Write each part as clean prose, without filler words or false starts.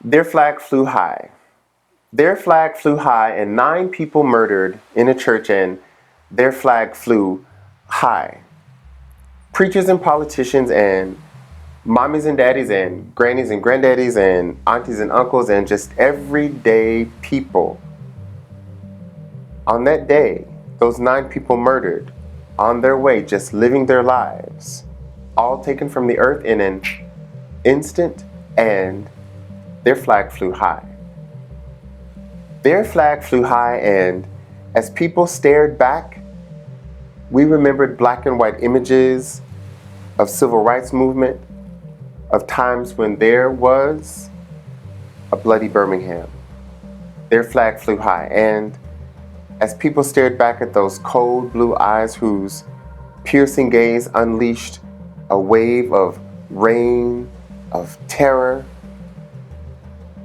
Their flag flew high. Their flag flew high, and 9 people murdered in a church, and their flag flew high. Preachers and politicians and mommies and daddies and grannies and granddaddies and aunties and uncles and just everyday people. On that day, those 9 people murdered, on their way, just living their lives, all taken from the earth in an instant, and their flag flew high. Their flag flew high, and as people stared back, we remembered black and white images of civil rights movement, of times when there was a bloody Birmingham. Their flag flew high, and as people stared back at those cold blue eyes whose piercing gaze unleashed a wave of rain, of terror,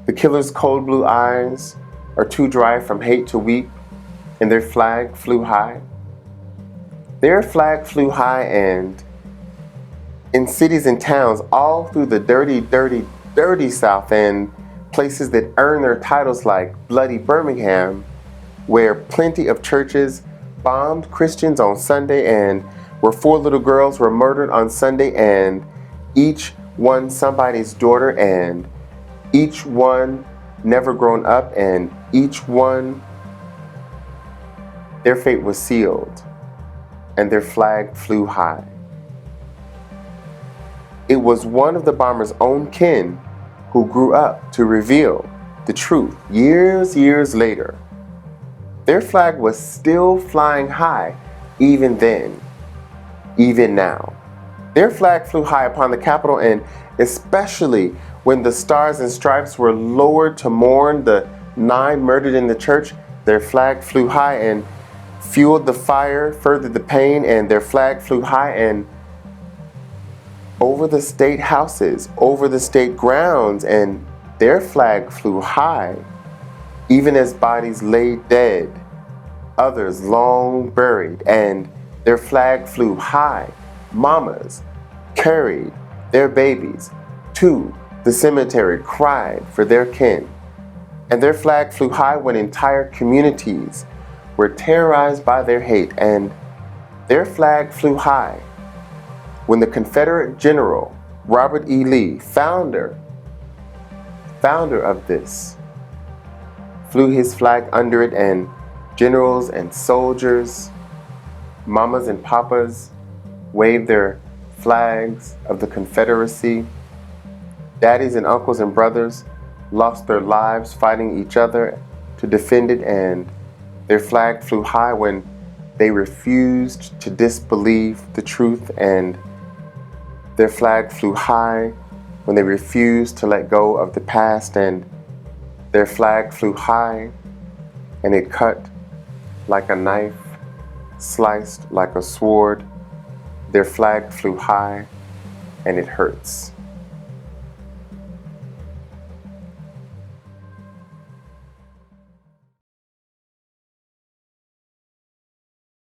the killer's cold blue eyes are too dry from hate to weep, and their flag flew high. Their flag flew high, and in cities and towns all through the dirty, dirty, dirty South, and places that earn their titles like bloody Birmingham, where plenty of churches bombed Christians on Sunday, and where 4 little girls were murdered on Sunday, and each one somebody's daughter, and each one never grown up, and each one, their fate was sealed, and their flag flew high. It was one of the bomber's own kin who grew up to reveal the truth years later. Their flag was still flying high even then, even now. Their flag flew high upon the Capitol, and especially when the stars and stripes were lowered to mourn the 9 murdered in the church, their flag flew high and fueled the fire, furthered the pain, and their flag flew high, and over the state houses, over the state grounds, and their flag flew high, even as bodies lay dead, others long buried, and their flag flew high. Mamas carried their babies to the cemetery, cried for their kin, and their flag flew high when entire communities were terrorized by their hate, and their flag flew high when the Confederate General Robert E. Lee, founder of this, flew his flag under it, and generals and soldiers, mamas and papas waved their flags of the Confederacy. Daddies and uncles and brothers lost their lives fighting each other to defend it, and their flag flew high when they refused to disbelieve the truth, and their flag flew high when they refused to let go of the past, and their flag flew high and it cut like a knife, sliced like a sword. Their flag flew high and it hurts.